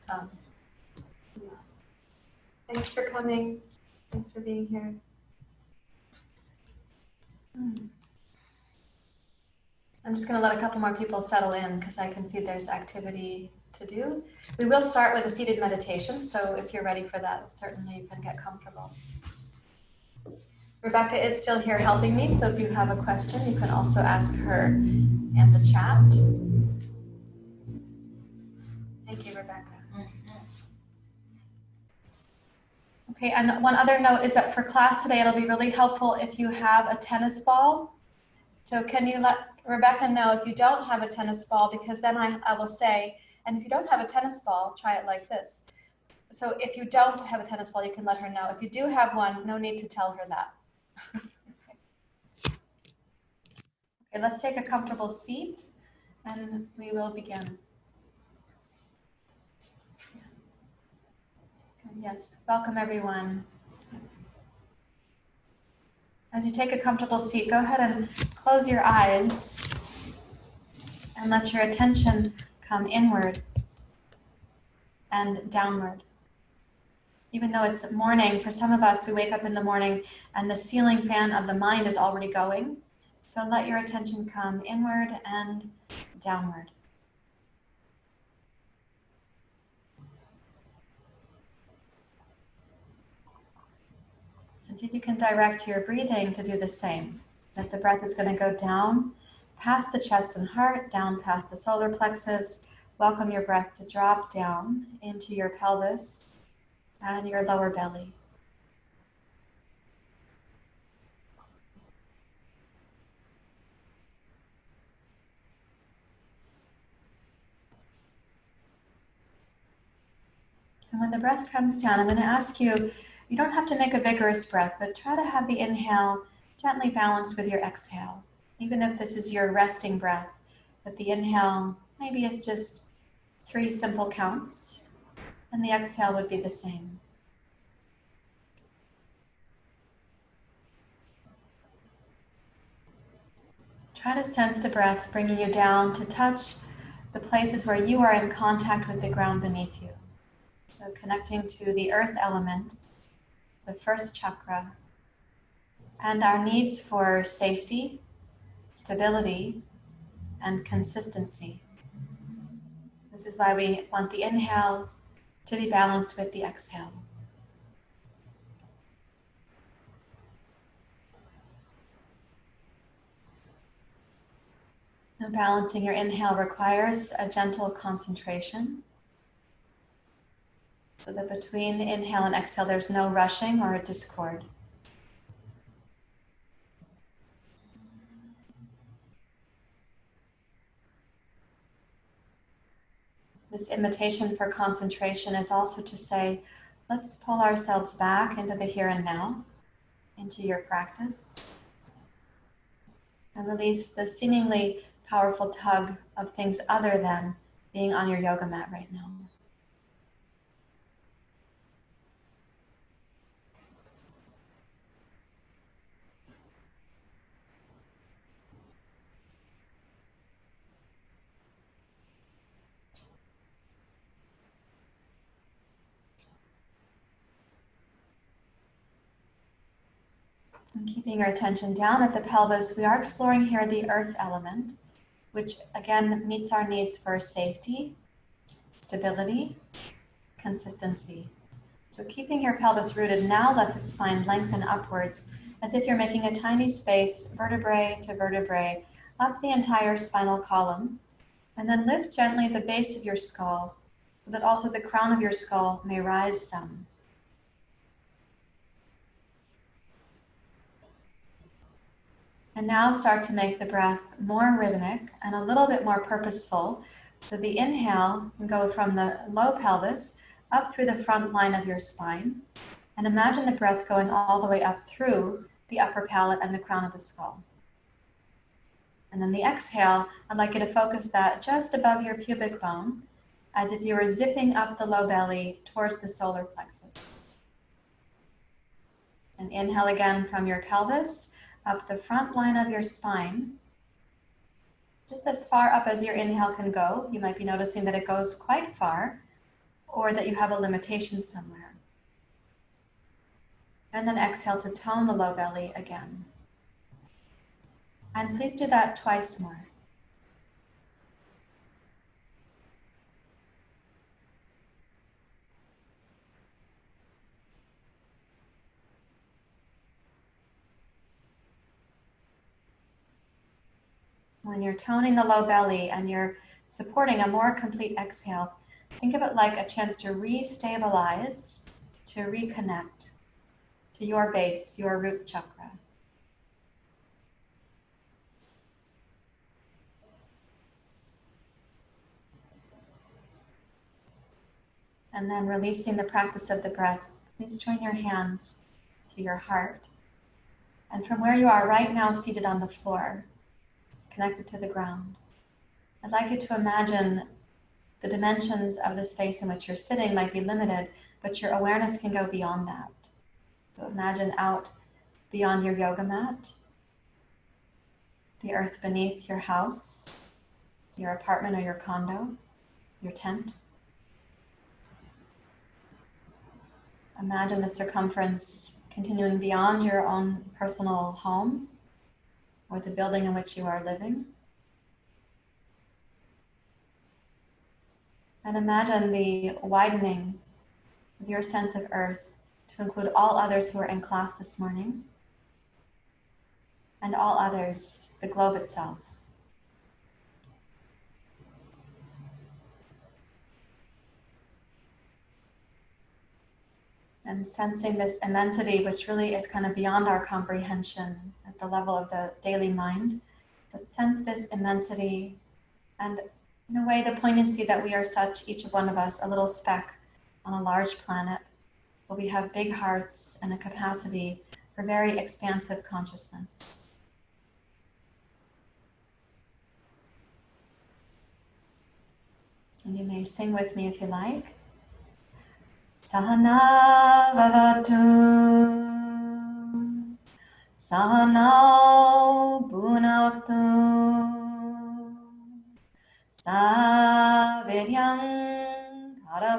come. Yeah. Thanks for coming. Thanks for being here. I'm just going to let a couple more people settle in because I can see there's activity to do. We will start with a seated meditation, so if you're ready for that, certainly you can get comfortable. Rebecca is still here helping me, so if you have a question, you can also ask her in the chat. Thank you, Rebecca. Okay, and one other note is that for class today, it'll be really helpful if you have a tennis ball. So can you let Rebecca know if you don't have a tennis ball, because then I will say, and if you don't have a tennis ball, try it like this. So if you don't have a tennis ball, you can let her know. If you do have one, no need to tell her that. Okay, let's take a comfortable seat and we will begin. Yes, welcome everyone. As you take a comfortable seat, go ahead and close your eyes and let your attention come inward and downward. Even though it's morning, for some of us who wake up in the morning and the ceiling fan of the mind is already going, so let your attention come inward and downward. And see if you can direct your breathing to do the same. That the breath is going to go down past the chest and heart, down past the solar plexus. Welcome your breath to drop down into your pelvis and your lower belly. And when the breath comes down, I'm going to ask you, you don't have to make a vigorous breath, but try to have the inhale gently balanced with your exhale. Even if this is your resting breath, but the inhale maybe is just 3 simple counts, and the exhale would be the same. Try to sense the breath bringing you down to touch the places where you are in contact with the ground beneath you. So connecting to the earth element, the first chakra, and our needs for safety, stability, and consistency. This is why we want the inhale to be balanced with the exhale. Now, balancing your inhale requires a gentle concentration, so that between inhale and exhale there's no rushing or a discord. This invitation for concentration is also to say, let's pull ourselves back into the here and now, into your practice, and release the seemingly powerful tug of things other than being on your yoga mat right now. And keeping our attention down at the pelvis, we are exploring here the earth element, which again meets our needs for safety, stability, consistency. So keeping your pelvis rooted, now let the spine lengthen upwards as if you're making a tiny space, vertebrae to vertebrae, up the entire spinal column, and then lift gently the base of your skull so that also the crown of your skull may rise some. And now start to make the breath more rhythmic and a little bit more purposeful. So the inhale can go from the low pelvis up through the front line of your spine. And imagine the breath going all the way up through the upper palate and the crown of the skull. And then the exhale, I'd like you to focus that just above your pubic bone, as if you were zipping up the low belly towards the solar plexus. And inhale again from your pelvis, up the front line of your spine, just as far up as your inhale can go. You might be noticing that it goes quite far. or that you have a limitation somewhere. And then exhale to tone the low belly again. And please do that twice more. When you're toning the low belly and you're supporting a more complete exhale, think of it like a chance to re-stabilize, to reconnect to your base, your root chakra. And then releasing the practice of the breath, please join your hands to your heart. And from where you are right now, seated on the floor, connected to the ground, I'd like you to imagine the dimensions of the space in which you're sitting might be limited, but your awareness can go beyond that. So imagine out beyond your yoga mat, the earth beneath your house, your apartment or your condo, your tent. Imagine the circumference continuing beyond your own personal home or the building in which you are living. And imagine the widening of your sense of earth to include all others who are in class this morning and all others, the globe itself. And sensing this immensity, which really is kind of beyond our comprehension at the level of the daily mind, but sense this immensity and in a way the poignancy that we are such, each of one of us, a little speck on a large planet, but we have big hearts and a capacity for very expansive consciousness. So you may sing with me if you like. Sahana vavatu, Sahana bhunaktu, Saviryam karavavaye,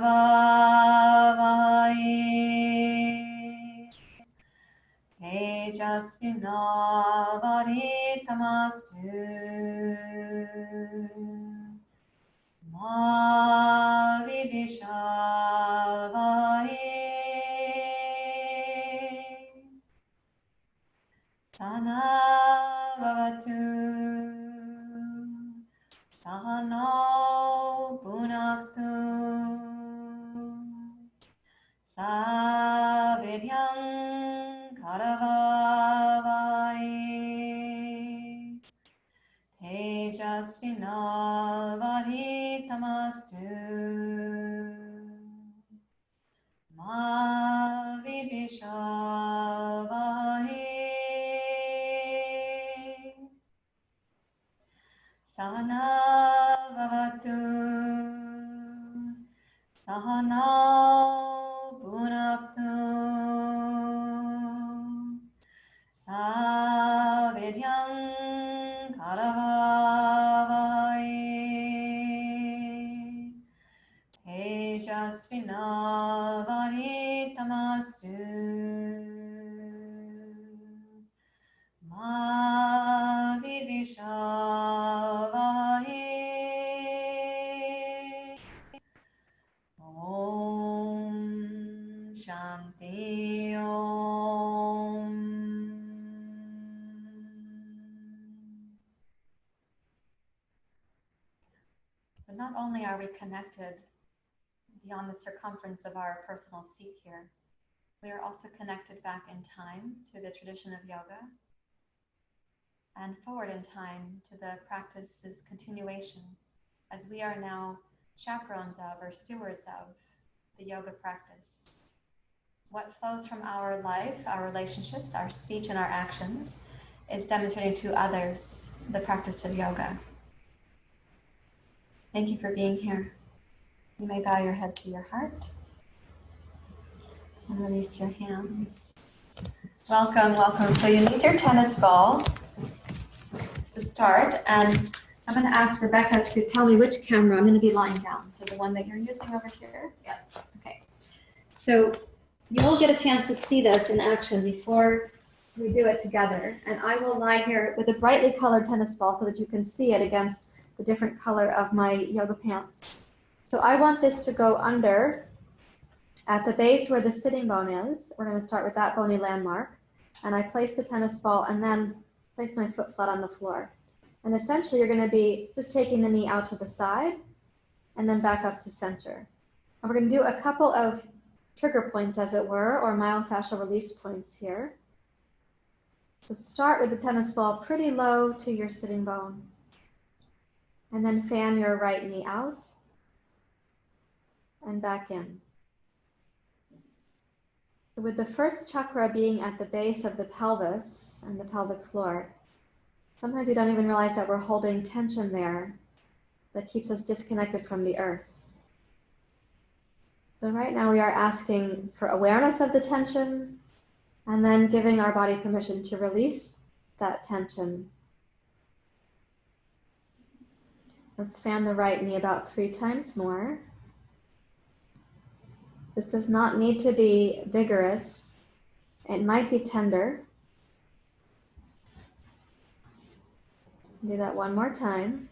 Tejasvinavaditamastu, Ma vibhishavaye, Sahana vavatu, Sahana bhunaktu, Saviryam karavavaye, Tejasvinavaditamastu, Ma vibhishavaye, Sahana vavatu, Sahana bhunaktu, Saviryam karavavaye, Tejasvinavaditamastu, Ma vibhishavaye. Om Shanti Om. So not only are we connected beyond the circumference of our personal seat here, we are also connected back in time to the tradition of yoga and forward in time to the practice's continuation, as we are now chaperones of or stewards of the yoga practice. What flows from our life, our relationships, our speech, and our actions is demonstrating to others the practice of yoga. Thank you for being here. You may bow your head to your heart and release your hands. Welcome, welcome. So you need your tennis ball to start, and I'm going to ask Rebecca to tell me which camera I'm going to be lying down. So the one that you're using over here? Yeah. Okay. So you'll get a chance to see this in action before we do it together. And I will lie here with a brightly colored tennis ball so that you can see it against the different color of my yoga pants. So I want this to go under at the base where the sitting bone is. We're going to start with that bony landmark. And I place the tennis ball and then place my foot flat on the floor. And essentially you're going to be just taking the knee out to the side and then back up to center. And we're going to do a couple of trigger points, as it were, or myofascial release points here. So start with the tennis ball pretty low to your sitting bone. And then fan your right knee out and back in. So with the first chakra being at the base of the pelvis and the pelvic floor, sometimes we don't even realize that we're holding tension there that keeps us disconnected from the earth. So right now we are asking for awareness of the tension and then giving our body permission to release that tension. Let's fan the right knee about 3 times more. This does not need to be vigorous. It might be tender. Do that one more time.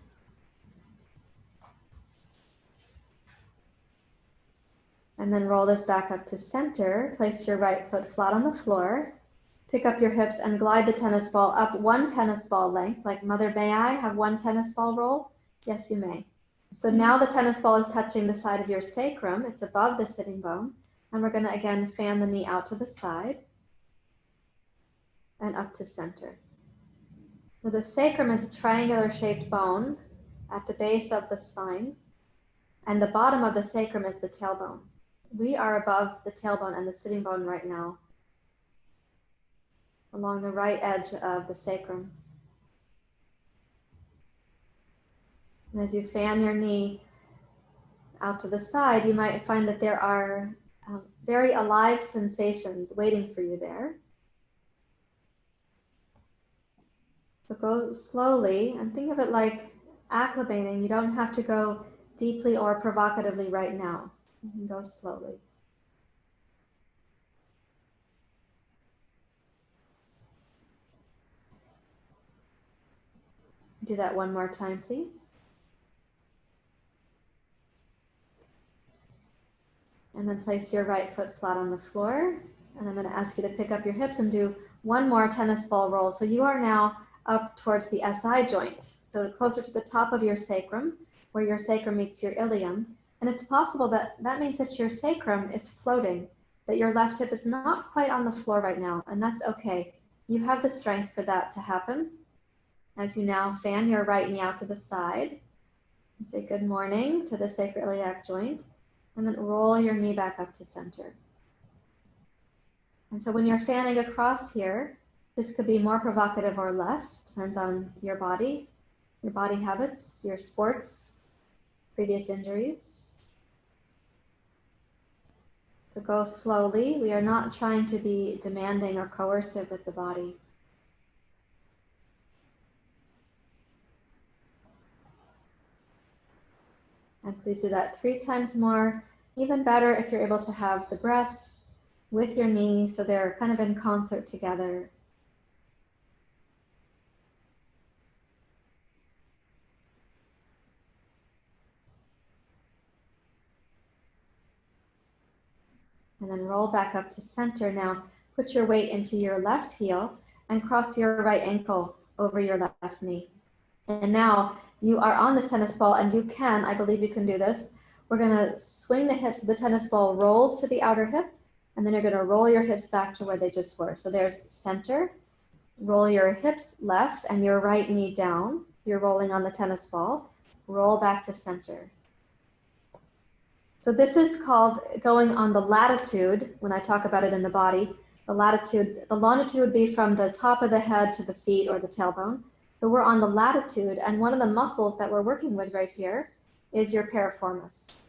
And then roll this back up to center. Place your right foot flat on the floor. Pick up your hips and glide the tennis ball up 1 tennis ball length. Like Mother, may I have 1 tennis ball roll? Yes, you may. So now the tennis ball is touching the side of your sacrum. It's above the sitting bone. And we're going to again fan the knee out to the side and up to center. So the sacrum is a triangular shaped bone at the base of the spine. And the bottom of the sacrum is the tailbone. We are above the tailbone and the sitting bone right now, along the right edge of the sacrum. And as you fan your knee out to the side, you might find that there are very alive sensations waiting for you there. So go slowly and think of it like acclimating. You don't have to go deeply or provocatively right now. You can go slowly. Do that one more time, please. And then place your right foot flat on the floor. And I'm going to ask you to pick up your hips and do 1 more tennis ball roll. So you are now up towards the SI joint. So closer to the top of your sacrum, where your sacrum meets your ilium. And it's possible that that means that your sacrum is floating, that your left hip is not quite on the floor right now. And that's okay. You have the strength for that to happen. As you now fan your right knee out to the side and say good morning to the sacroiliac joint. And then roll your knee back up to center. And so when you're fanning across here, this could be more provocative or less, depends on your body habits, your sports, previous injuries. So go slowly. We are not trying to be demanding or coercive with the body. And please do that 3 times more. Even better if you're able to have the breath with your knee so they're kind of in concert together. And then roll back up to center. Now put your weight into your left heel and cross your right ankle over your left knee. And now you are on this tennis ball and you can, I believe you can do this. We're going to swing the hips. The tennis ball rolls to the outer hip, and then you're going to roll your hips back to where they just were. So there's center. Roll your hips left and your right knee down. You're rolling on the tennis ball. Roll back to center. So this is called going on the latitude. When I talk about it in the body, the latitude, the longitude would be from the top of the head to the feet or the tailbone. So we're on the latitude, and one of the muscles that we're working with right here is your piriformis.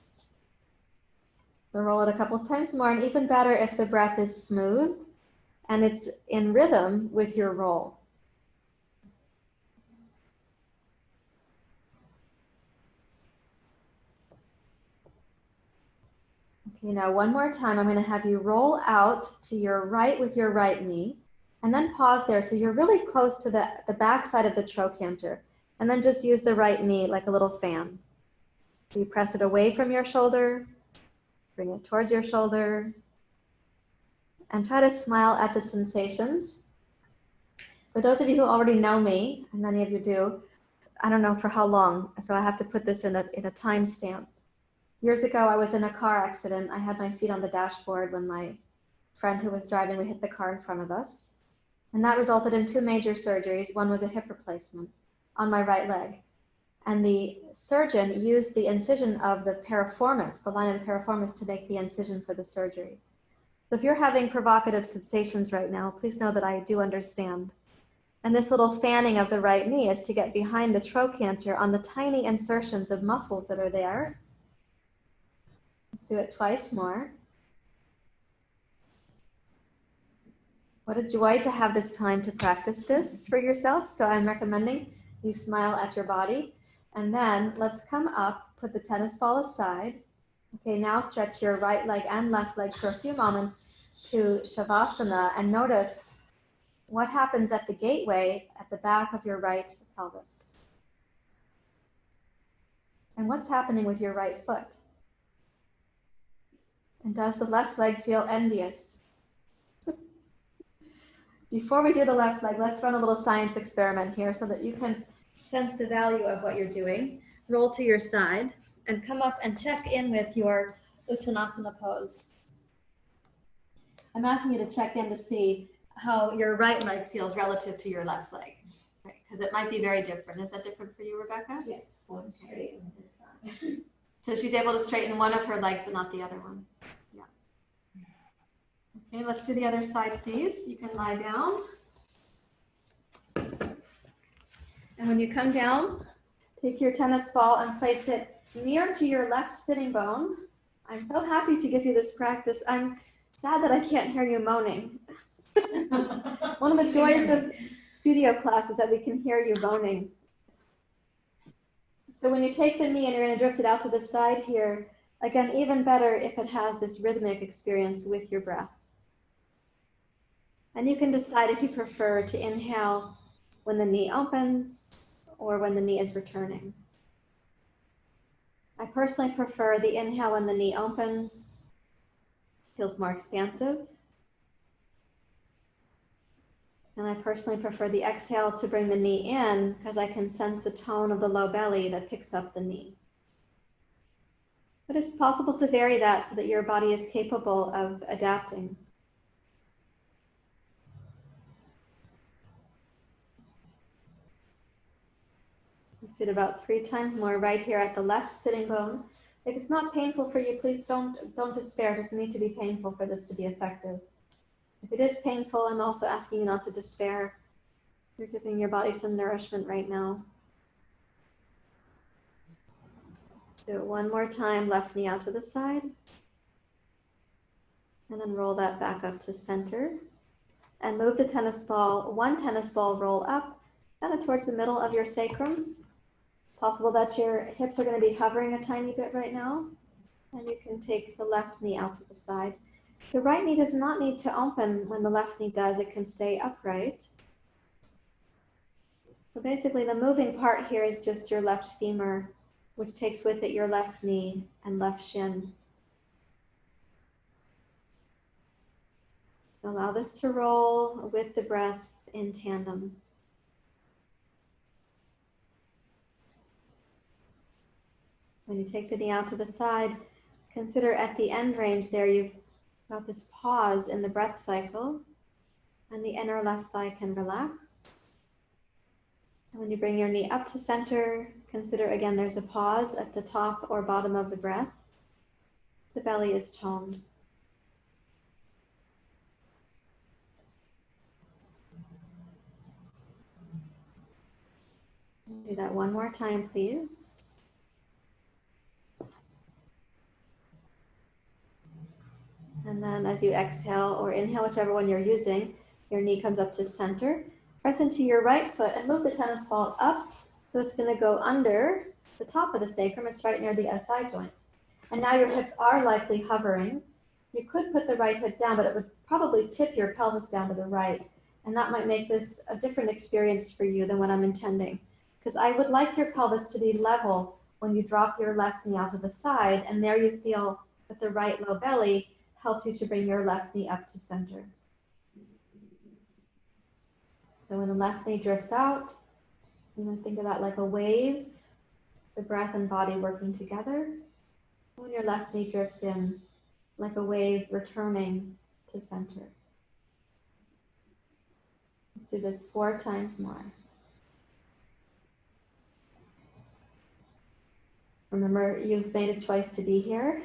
So roll it a couple times more, and even better if the breath is smooth and it's in rhythm with your roll. Now one more time, I'm going to have you roll out to your right with your right knee, and then pause there. So you're really close to the back side of the trochanter, and then just use the right knee like a little fan. So you press it away from your shoulder, bring it towards your shoulder, and try to smile at the sensations. For those of you who already know me, and many of you do, I don't know for how long, so I have to put this in a timestamp. Years ago, I was in a car accident. I had my feet on the dashboard when my friend who was driving, we hit the car in front of us. And that resulted in 2 major surgeries. One was a hip replacement on my right leg. And the surgeon used the incision of the piriformis, the line of the piriformis, to make the incision for the surgery. So if you're having provocative sensations right now, please know that I do understand. And this little fanning of the right knee is to get behind the trochanter on the tiny insertions of muscles that are there. Let's do it twice more. What a joy to have this time to practice this for yourself. So I'm recommending you smile at your body. And then let's come up, put the tennis ball aside. Okay, now stretch your right leg and left leg for a few moments to Shavasana, and notice what happens at the gateway at the back of your right pelvis. And what's happening with your right foot? And does the left leg feel envious? Before we do the left leg, let's run a little science experiment here so that you can sense the value of what you're doing. Roll to your side and come up and check in with your Uttanasana pose. I'm asking you to check in to see how your right leg feels relative to your left leg, right? Because it might be very different. Is that different for you, Rebecca? Yes, one straight and this one. So she's able to straighten one of her legs, but not the other one. Yeah. Okay, let's do the other side, please. You can lie down. And when you come down, take your tennis ball and place it near to your left sitting bone. I'm so happy to give you this practice. I'm sad that I can't hear you moaning. One of the joys of studio class is that we can hear you moaning. So when you take the knee and you're going to drift it out to the side here, again, even better if it has this rhythmic experience with your breath. And you can decide if you prefer to inhale when the knee opens or when the knee is returning. I personally prefer the inhale when the knee opens. Feels more expansive. And I personally prefer the exhale to bring the knee in because I can sense the tone of the low belly that picks up the knee. But it's possible to vary that so that your body is capable of adapting. Let's do it about 3 times more right here at the left sitting bone. If it's not painful for you, please don't despair. It doesn't need to be painful for this to be effective. If it is painful, I'm also asking you not to despair. You're giving your body some nourishment right now. Let's do it one more time, left knee out to the side. And then roll that back up to center. And move the tennis ball, 1 tennis ball roll up, kind of towards the middle of your sacrum. Possible that your hips are going to be hovering a tiny bit right now. And you can take the left knee out to the side. The right knee does not need to open when the left knee does. It can stay upright. So basically the moving part here is just your left femur, which takes with it your left knee and left shin. Allow this to roll with the breath in tandem. When you take the knee out to the side, consider at the end range there you've got this pause in the breath cycle, and the inner left thigh can relax. And when you bring your knee up to center, consider again there's a pause at the top or bottom of the breath. The belly is toned. Do that one more time, please. And then as you exhale or inhale, whichever one you're using, your knee comes up to center. Press into your right foot and move the tennis ball up. So it's going to go under the top of the sacrum. It's right near the SI joint. And now your hips are likely hovering. You could put the right hip down, but it would probably tip your pelvis down to the right. And that might make this a different experience for you than what I'm intending. Because I would like your pelvis to be level when you drop your left knee out to the side, and there you feel that the right low belly helps you to bring your left knee up to center. So when the left knee drifts out, you can think of that like a wave, the breath and body working together. When your left knee drifts in, like a wave returning to center. Let's do this 4 times more. Remember, you've made a choice to be here.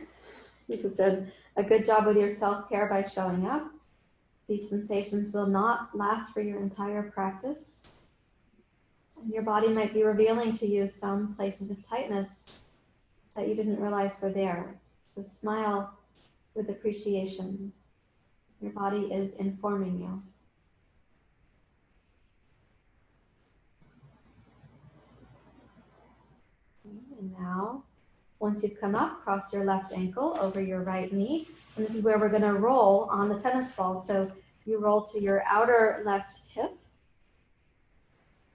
You've done a good job with your self-care by showing up. These sensations will not last for your entire practice. And your body might be revealing to you some places of tightness that you didn't realize were there. So smile with appreciation. Your body is informing you. And now, once you've come up, cross your left ankle over your right knee. And this is where we're going to roll on the tennis ball. So you roll to your outer left hip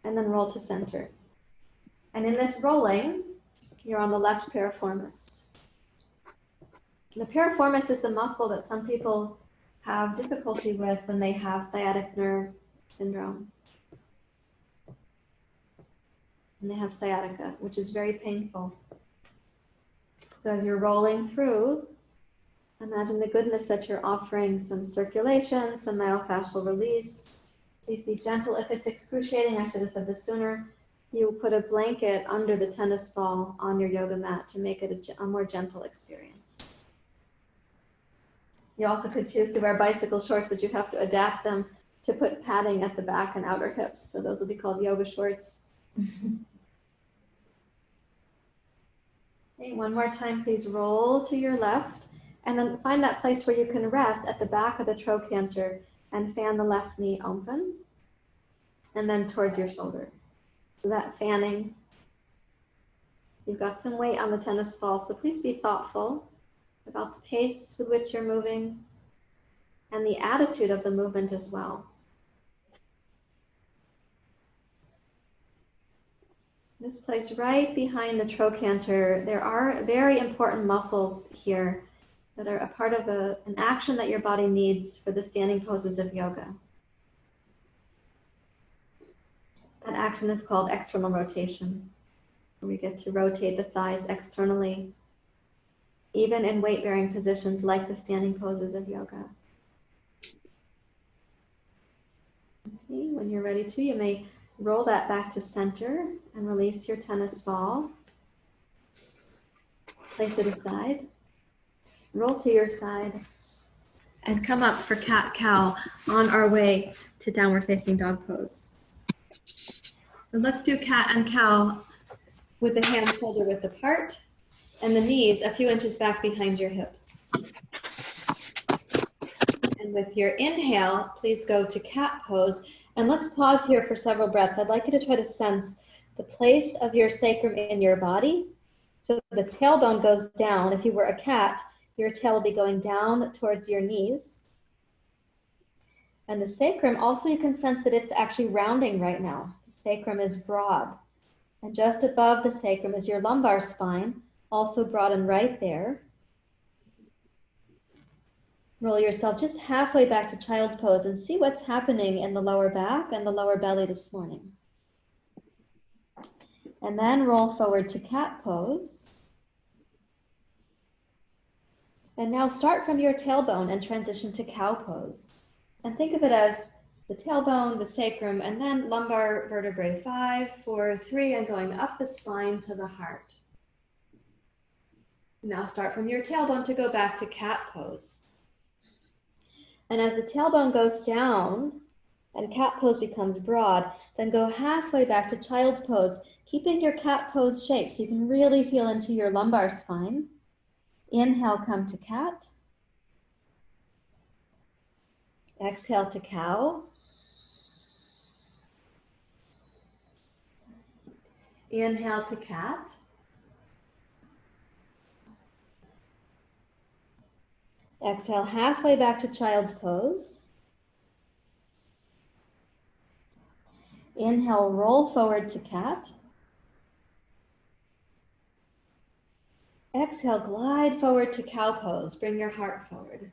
and then roll to center. And in this rolling, you're on the left piriformis. The piriformis is the muscle that some people have difficulty with when they have sciatic nerve syndrome. And they have sciatica, which is very painful. So as you're rolling through, imagine the goodness that you're offering, some circulation, some myofascial release. Please be gentle. If it's excruciating, I should have said this sooner, you put a blanket under the tennis ball on your yoga mat to make it a more gentle experience. You also could choose to wear bicycle shorts, but you have to adapt them to put padding at the back and outer hips. So those will be called yoga shorts. Okay, one more time, please roll to your left and then find that place where you can rest at the back of the trochanter and fan the left knee open and then towards your shoulder. So that fanning, you've got some weight on the tennis ball, so please be thoughtful about the pace with which you're moving and the attitude of the movement as well. This place right behind the trochanter, there are very important muscles here that are a part of an action that your body needs for the standing poses of yoga. That action is called external rotation. We get to rotate the thighs externally, even in weight-bearing positions like the standing poses of yoga. Okay, when you're ready to, you may roll that back to center and release your tennis ball. Place it aside. Roll to your side and come up for cat-cow on our way to downward facing dog pose. So let's do cat and cow with the hands shoulder width apart and the knees a few inches back behind your hips. And with your inhale, please go to cat pose. And let's pause here for several breaths. I'd like you to try to sense the place of your sacrum in your body. So the tailbone goes down. If you were a cat, your tail will be going down towards your knees. And the sacrum, also you can sense that it's actually rounding right now. The sacrum is broad. And just above the sacrum is your lumbar spine, also broadened right there. Roll yourself just halfway back to child's pose and see what's happening in the lower back and the lower belly this morning. And then roll forward to cat pose. And now start from your tailbone and transition to cow pose. And think of it as the tailbone, the sacrum, and then lumbar vertebrae 5, 4, 3, and going up the spine to the heart. Now start from your tailbone to go back to cat pose. And as the tailbone goes down and cat pose becomes broad, then go halfway back to child's pose, keeping your cat pose shape so you can really feel into your lumbar spine. Inhale, come to cat. Exhale to cow. Inhale to cat. Exhale halfway back to child's pose. Inhale, roll forward to cat. Exhale, glide forward to cow pose. Bring your heart forward.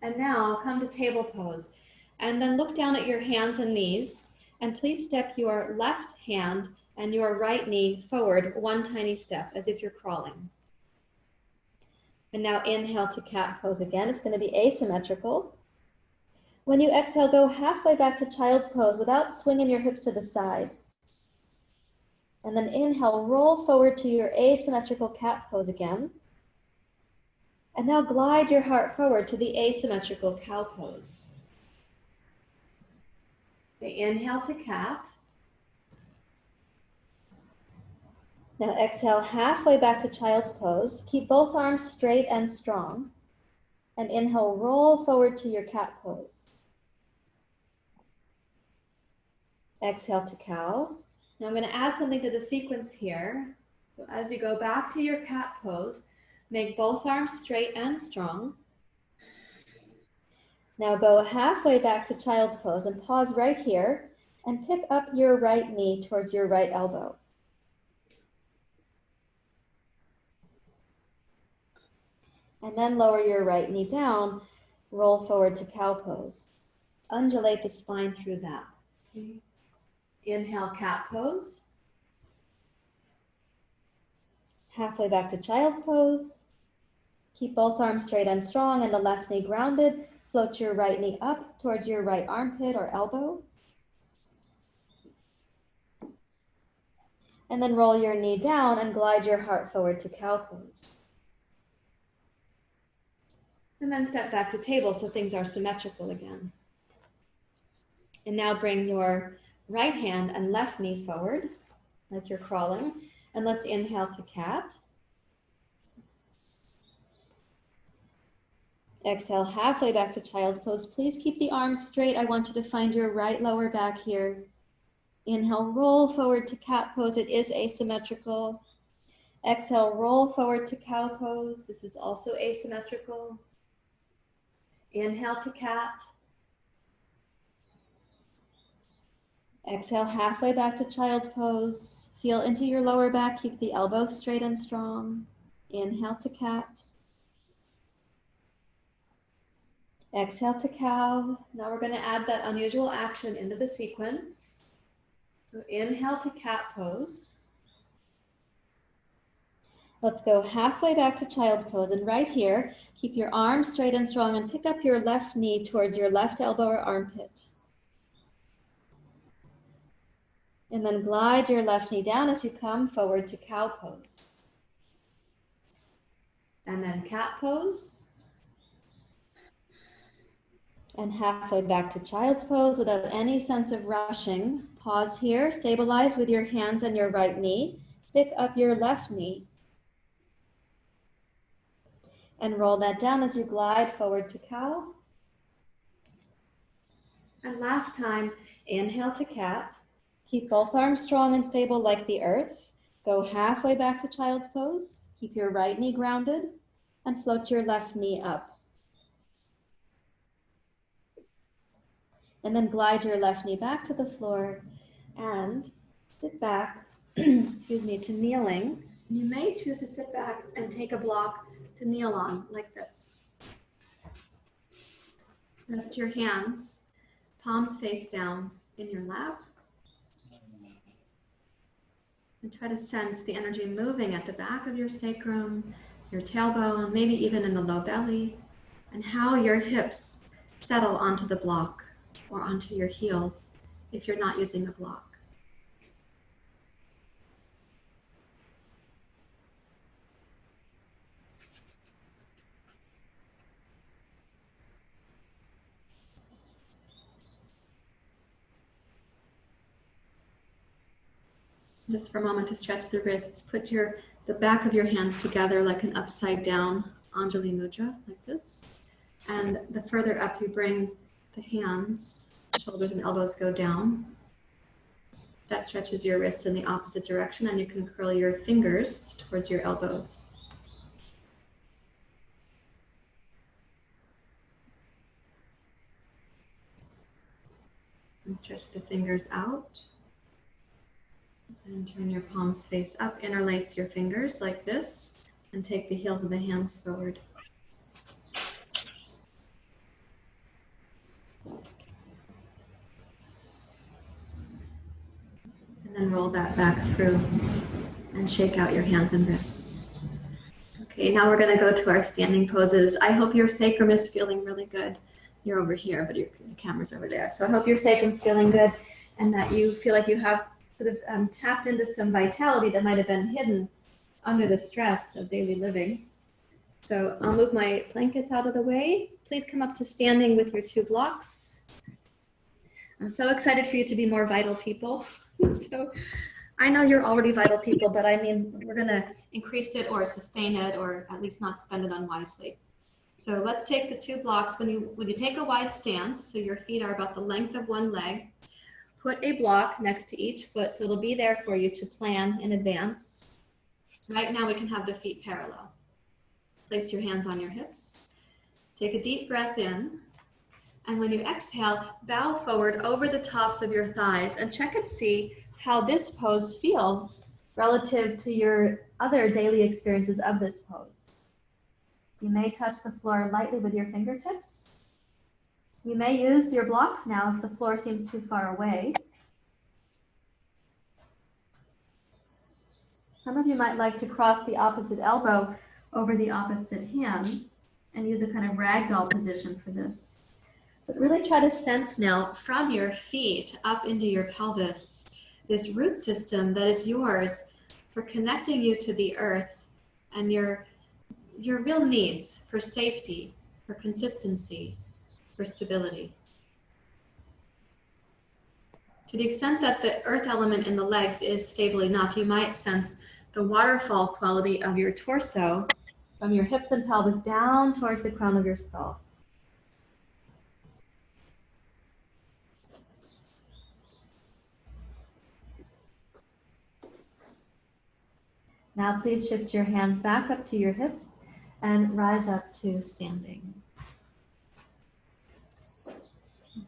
And now come to table pose. And then look down at your hands and knees. And please step your left hand and your right knee forward one tiny step, as if you're crawling. And now inhale to cat pose again. It's going to be asymmetrical. When you exhale, go halfway back to child's pose without swinging your hips to the side. And then inhale, roll forward to your asymmetrical cat pose again. And now glide your heart forward to the asymmetrical cow pose. Okay, inhale to cat. Now exhale halfway back to child's pose. Keep both arms straight and strong. And inhale, roll forward to your cat pose. Exhale to cow. Now I'm going to add something to the sequence here. So as you go back to your cat pose, make both arms straight and strong. Now go halfway back to child's pose and pause right here and pick up your right knee towards your right elbow. And then lower your right knee down, roll forward to cow pose. Undulate the spine through that. Inhale, cat pose. Halfway back to child's pose. Keep both arms straight and strong and the left knee grounded. Float your right knee up towards your right armpit or elbow. And then roll your knee down and glide your heart forward to cow pose. And then step back to table so things are symmetrical again. And now bring your right hand and left knee forward, like you're crawling. And let's inhale to cat. Exhale halfway back to child's pose. Please keep the arms straight. I want you to find your right lower back here. Inhale, roll forward to cat pose. It is asymmetrical. Exhale, roll forward to cow pose. This is also asymmetrical. Inhale to cat. Exhale halfway back to child's pose. Feel into your lower back. Keep the elbows straight and strong. Inhale to cat. Exhale to cow. Now we're going to add that unusual action into the sequence. So inhale to cat pose. Let's go halfway back to child's pose. And right here, keep your arms straight and strong and pick up your left knee towards your left elbow or armpit. And then glide your left knee down as you come forward to cow pose. And then cat pose. And halfway back to child's pose without any sense of rushing. Pause here, stabilize with your hands and your right knee. Pick up your left knee. And roll that down as you glide forward to cow. And last time, inhale to cat. Keep both arms strong and stable like the earth. Go halfway back to child's pose. Keep your right knee grounded and float your left knee up. And then glide your left knee back to the floor and sit back, excuse me, to kneeling. You may choose to sit back and take a block to kneel on like this. Rest your hands, palms face down in your lap. And try to sense the energy moving at the back of your sacrum, your tailbone, maybe even in the low belly, and how your hips settle onto the block or onto your heels if you're not using the block. Just for a moment to stretch the wrists, put the back of your hands together like an upside down Anjali Mudra, like this. And the further up you bring the hands, shoulders and elbows go down. That stretches your wrists in the opposite direction, and you can curl your fingers towards your elbows. And stretch the fingers out. And turn your palms face up. Interlace your fingers like this. And take the heels of the hands forward. And then roll that back through. And shake out your hands and wrists. Okay, now we're going to go to our standing poses. I hope your sacrum is feeling really good. You're over here, but your camera's over there. So I hope your sacrum's feeling good and that you feel like you have sort of tapped into some vitality that might have been hidden under the stress of daily living. So I'll move my blankets out of the way. Please come up to standing with your 2 blocks. I'm so excited for you to be more vital people. So I know you're already vital people, but I mean, we're going to increase it or sustain it or at least not spend it unwisely. So let's take the 2 blocks. When you take a wide stance, so your feet are about the length of one leg, put a block next to each foot so it'll be there for you to plan in advance. Right now we can have the feet parallel. Place your hands on your hips. Take a deep breath in. And when you exhale, bow forward over the tops of your thighs and check and see how this pose feels relative to your other daily experiences of this pose. You may touch the floor lightly with your fingertips. You may use your blocks now if the floor seems too far away. Some of you might like to cross the opposite elbow over the opposite hand and use a kind of ragdoll position for this. But really try to sense now from your feet up into your pelvis, this root system that is yours for connecting you to the earth and your real needs for safety, for consistency, for stability. To the extent that the earth element in the legs is stable enough, you might sense the waterfall quality of your torso from your hips and pelvis down towards the crown of your skull. Now please shift your hands back up to your hips and rise up to standing.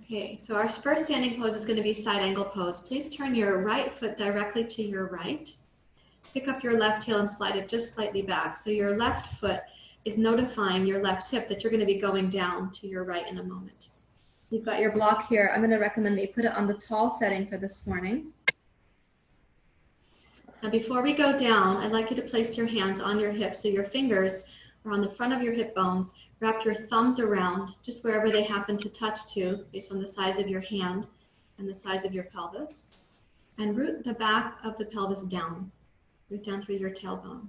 Okay, so our first standing pose is going to be side angle pose. Please turn your right foot directly to your right. Pick up your left heel and slide it just slightly back. So your left foot is notifying your left hip that you're going to be going down to your right in a moment. You've got your block here. I'm going to recommend that you put it on the tall setting for this morning. Now before we go down, I'd like you to place your hands on your hips so your fingers are on the front of your hip bones. Wrap your thumbs around just wherever they happen to touch to based on the size of your hand and the size of your pelvis. And root the back of the pelvis down. Root down through your tailbone.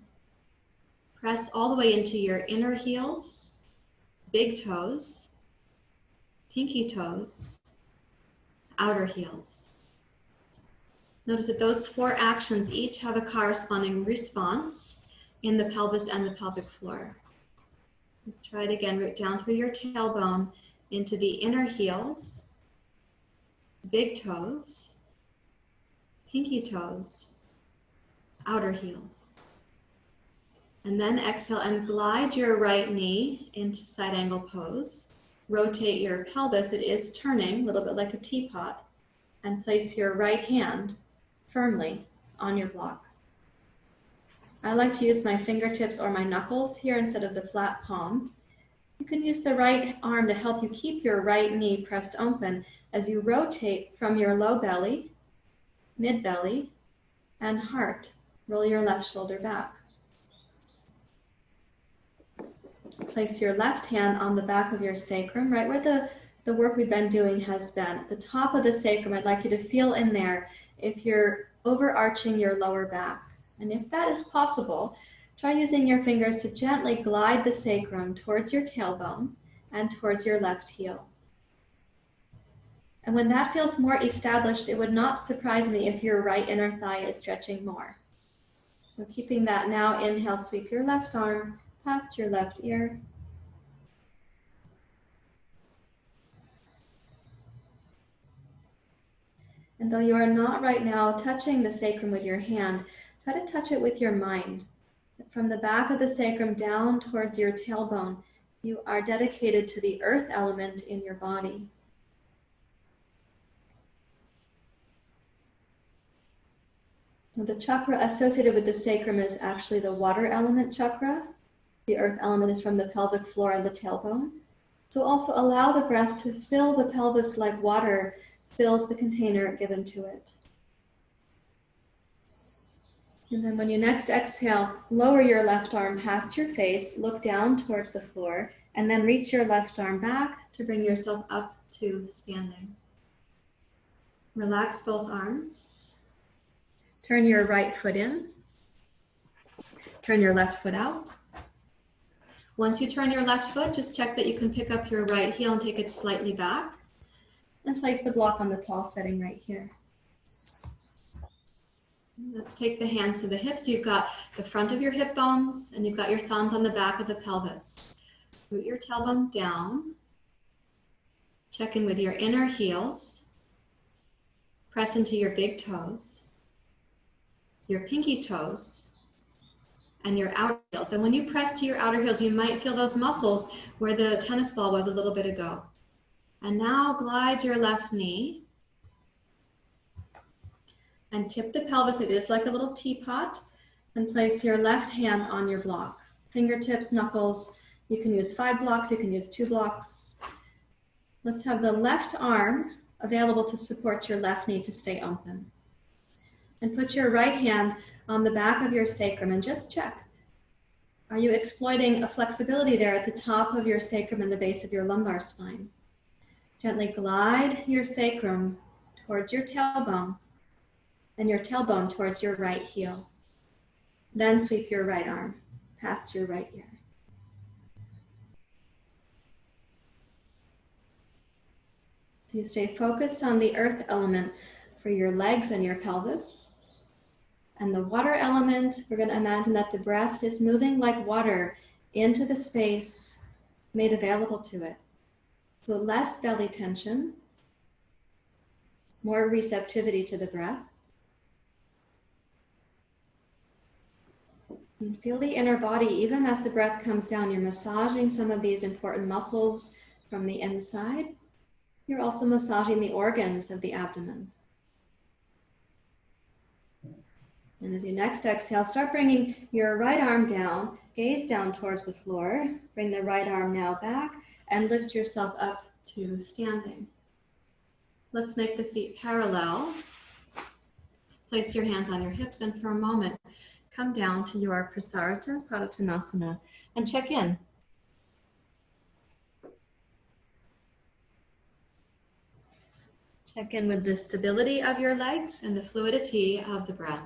Press all the way into your inner heels, big toes, pinky toes, outer heels. Notice that those 4 actions each have a corresponding response in the pelvis and the pelvic floor. Try it again, root down through your tailbone into the inner heels, big toes, pinky toes, outer heels. And then exhale and glide your right knee into side angle pose. Rotate your pelvis, it is turning a little bit like a teapot, and place your right hand firmly on your block. I like to use my fingertips or my knuckles here instead of the flat palm. You can use the right arm to help you keep your right knee pressed open as you rotate from your low belly, mid belly, and heart. Roll your left shoulder back. Place your left hand on the back of your sacrum, right where the work we've been doing has been. At the top of the sacrum, I'd like you to feel in there if you're overarching your lower back. And if that is possible, try using your fingers to gently glide the sacrum towards your tailbone and towards your left heel. And when that feels more established, it would not surprise me if your right inner thigh is stretching more. So keeping that now, inhale, sweep your left arm past your left ear. And though you are not right now touching the sacrum with your hand, try to touch it with your mind. From the back of the sacrum down towards your tailbone, you are dedicated to the earth element in your body. So the chakra associated with the sacrum is actually the water element chakra. The earth element is from the pelvic floor and the tailbone. So also allow the breath to fill the pelvis like water fills the container given to it. And then when you next exhale, lower your left arm past your face, look down towards the floor, and then reach your left arm back to bring yourself up to standing. Relax both arms. Turn your right foot in. Turn your left foot out. Once you turn your left foot, just check that you can pick up your right heel and take it slightly back. And place the block on the tall setting right here. Let's take the hands to the hips. You've got the front of your hip bones and you've got your thumbs on the back of the pelvis. Root your tailbone down. Check in with your inner heels. Press into your big toes, your pinky toes, and your outer heels. And when you press to your outer heels, you might feel those muscles where the tennis ball was a little bit ago. And now glide your left knee and tip the pelvis. It is like a little teapot. And place your left hand on your block. Fingertips, knuckles. You can use 5 blocks, you can use 2 blocks. Let's have the left arm available to support your left knee to stay open. And put your right hand on the back of your sacrum and just check. Are you exploiting a flexibility there at the top of your sacrum and the base of your lumbar spine? Gently glide your sacrum towards your tailbone and your tailbone towards your right heel. Then sweep your right arm past your right ear. So you stay focused on the earth element for your legs and your pelvis. And the water element, we're going to imagine that the breath is moving like water into the space made available to it. So less belly tension, more receptivity to the breath. And feel the inner body, even as the breath comes down, you're massaging some of these important muscles from the inside. You're also massaging the organs of the abdomen. And as you next exhale, start bringing your right arm down, gaze down towards the floor. Bring the right arm now back and lift yourself up to standing. Let's make the feet parallel. Place your hands on your hips and for a moment, come down to your parsvakonasana and check in. Check in with the stability of your legs and the fluidity of the breath.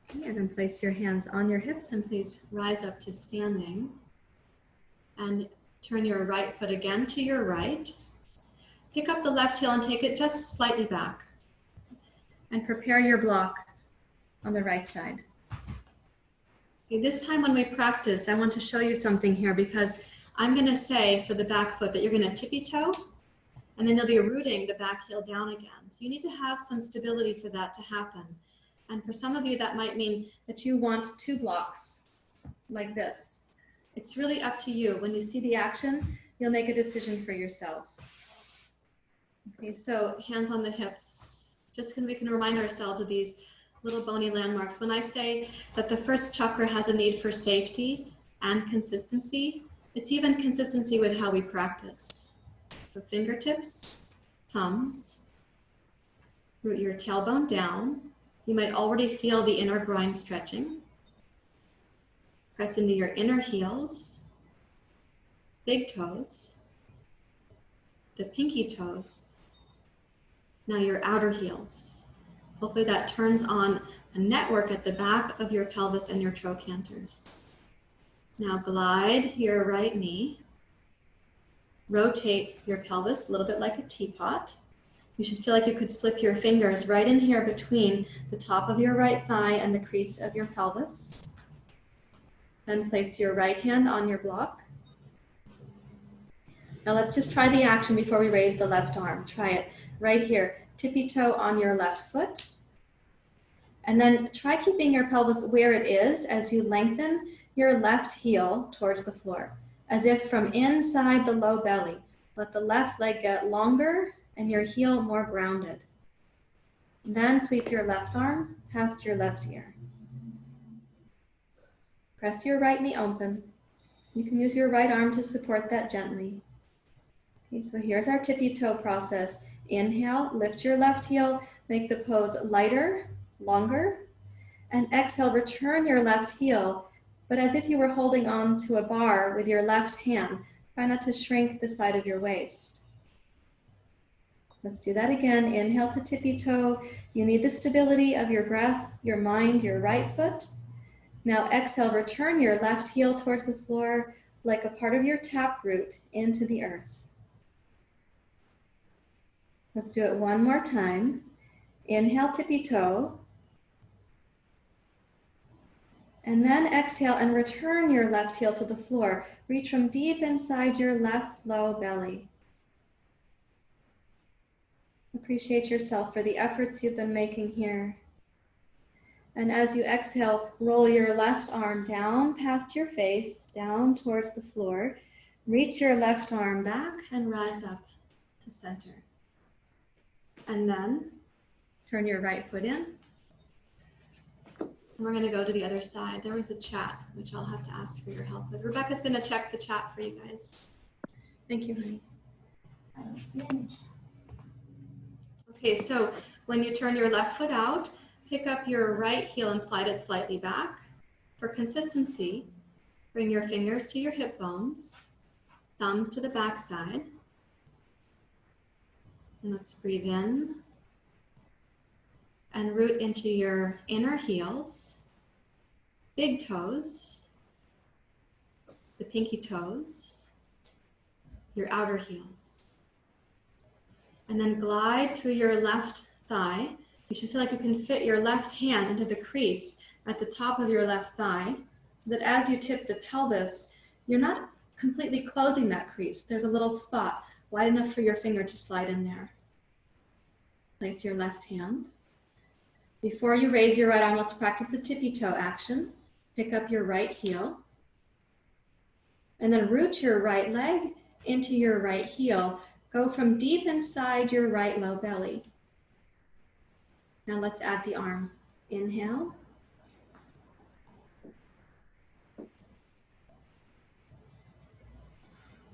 Okay, and then place your hands on your hips and please rise up to standing. And turn your right foot again to your right. Pick up the left heel and take it just slightly back. And prepare your block on the right side. Okay, this time when we practice, I want to show you something here because I'm going to say for the back foot that you're going to tippy toe and then you'll be rooting the back heel down again. So you need to have some stability for that to happen. And for some of you, that might mean that you want 2 blocks like this. It's really up to you. When you see the action, you'll make a decision for yourself. Okay, so hands on the hips. Just we can remind ourselves of these little bony landmarks. When I say that the first chakra has a need for safety and consistency, it's even consistency with how we practice. So fingertips, thumbs, root your tailbone down. You might already feel the inner groin stretching. Press into your inner heels, big toes, the pinky toes, now your outer heels. Hopefully that turns on a network at the back of your pelvis and your trochanters. Now glide your right knee. Rotate your pelvis a little bit like a teapot. You should feel like you could slip your fingers right in here between the top of your right thigh and the crease of your pelvis. Then place your right hand on your block. Now let's just try the action before we raise the left arm. Try it right here. Tippy toe on your left foot. And then try keeping your pelvis where it is as you lengthen your left heel towards the floor, as if from inside the low belly, Let the left leg get longer and your heel more grounded. Then sweep your left arm past your left ear. Press your right knee open. You can use your right arm to support that gently. Okay, so here's our tippy toe process. Inhale, lift your left heel, make the pose lighter, longer, and exhale, return your left heel, but as if you were holding on to a bar with your left hand. Try not to shrink the side of your waist. Let's do that again. Inhale to tippy toe. You need the stability of your breath, your mind, your right foot. Now exhale, return your left heel towards the floor like a part of your taproot into the earth. Let's do it one more time. Inhale, tippy toe. And then exhale and return your left heel to the floor. Reach from deep inside your left low belly. Appreciate yourself for the efforts you've been making here. And as you exhale, roll your left arm down past your face, down towards the floor. Reach your left arm back and rise up to center. And then turn your right foot in. We're going to go to the other side. There was a chat, which I'll have to ask for your help with. Rebecca's going to check the chat for you guys. Thank you, honey. I don't see any chats. Okay, so when you turn your left foot out, pick up your right heel and slide it slightly back. For consistency, bring your fingers to your hip bones, thumbs to the back side. And let's breathe in and root into your inner heels, big toes, the pinky toes, your outer heels. And then glide through your left thigh. You should feel like you can fit your left hand into the crease at the top of your left thigh, so that as you tip the pelvis, you're not completely closing that crease. There's a little spot wide enough for your finger to slide in there. Place your left hand. Before you raise your right arm, let's practice the tippy toe action. Pick up your right heel. And then root your right leg into your right heel. Go from deep inside your right low belly. Now let's add the arm. Inhale.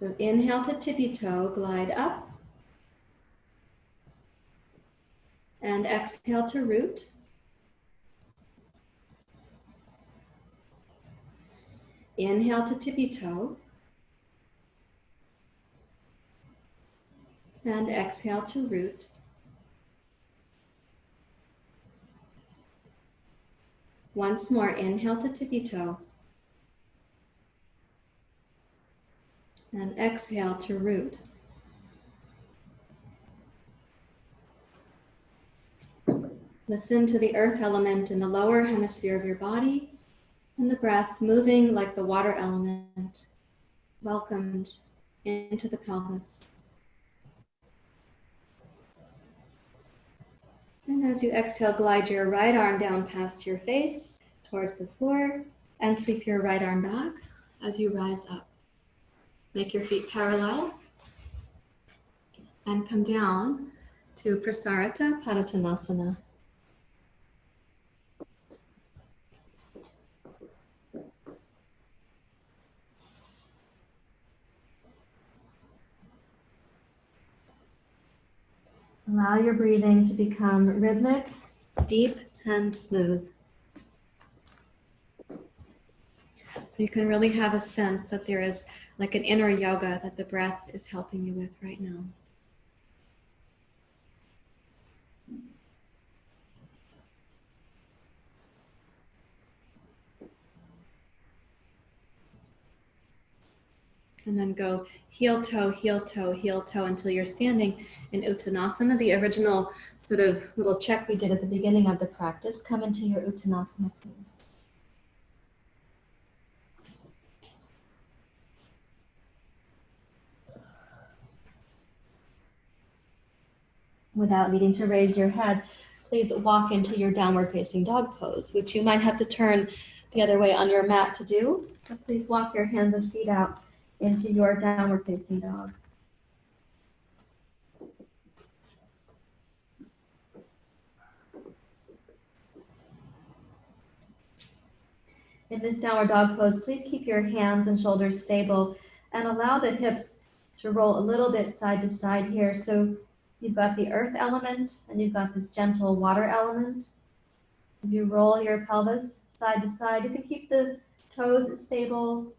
So inhale to tippy toe, glide up. And exhale to root. Inhale to tippy toe. And exhale to root. Once more, inhale to tippy toe. And exhale to root. Listen to the earth element in the lower hemisphere of your body and the breath moving like the water element, welcomed into the pelvis. And as you exhale, glide your right arm down past your face towards the floor and sweep your right arm back as you rise up. Make your feet parallel and come down to Prasarita Padottanasana. Allow your breathing to become rhythmic, deep, and smooth. So you can really have a sense that there is like an inner yoga that the breath is helping you with right now. And then go heel toe, heel toe, heel toe until you're standing in Uttanasana, the original sort of little check we did at the beginning of the practice. Come into your Uttanasana pose. Without needing to raise your head, please walk into your downward facing dog pose, which you might have to turn the other way on your mat to do. So please walk your hands and feet out into your downward facing dog. In this downward dog pose, please keep your hands and shoulders stable and allow the hips to roll a little bit side to side here. So you've got the earth element and you've got this gentle water element. As you roll your pelvis side to side, you can keep the toes stable.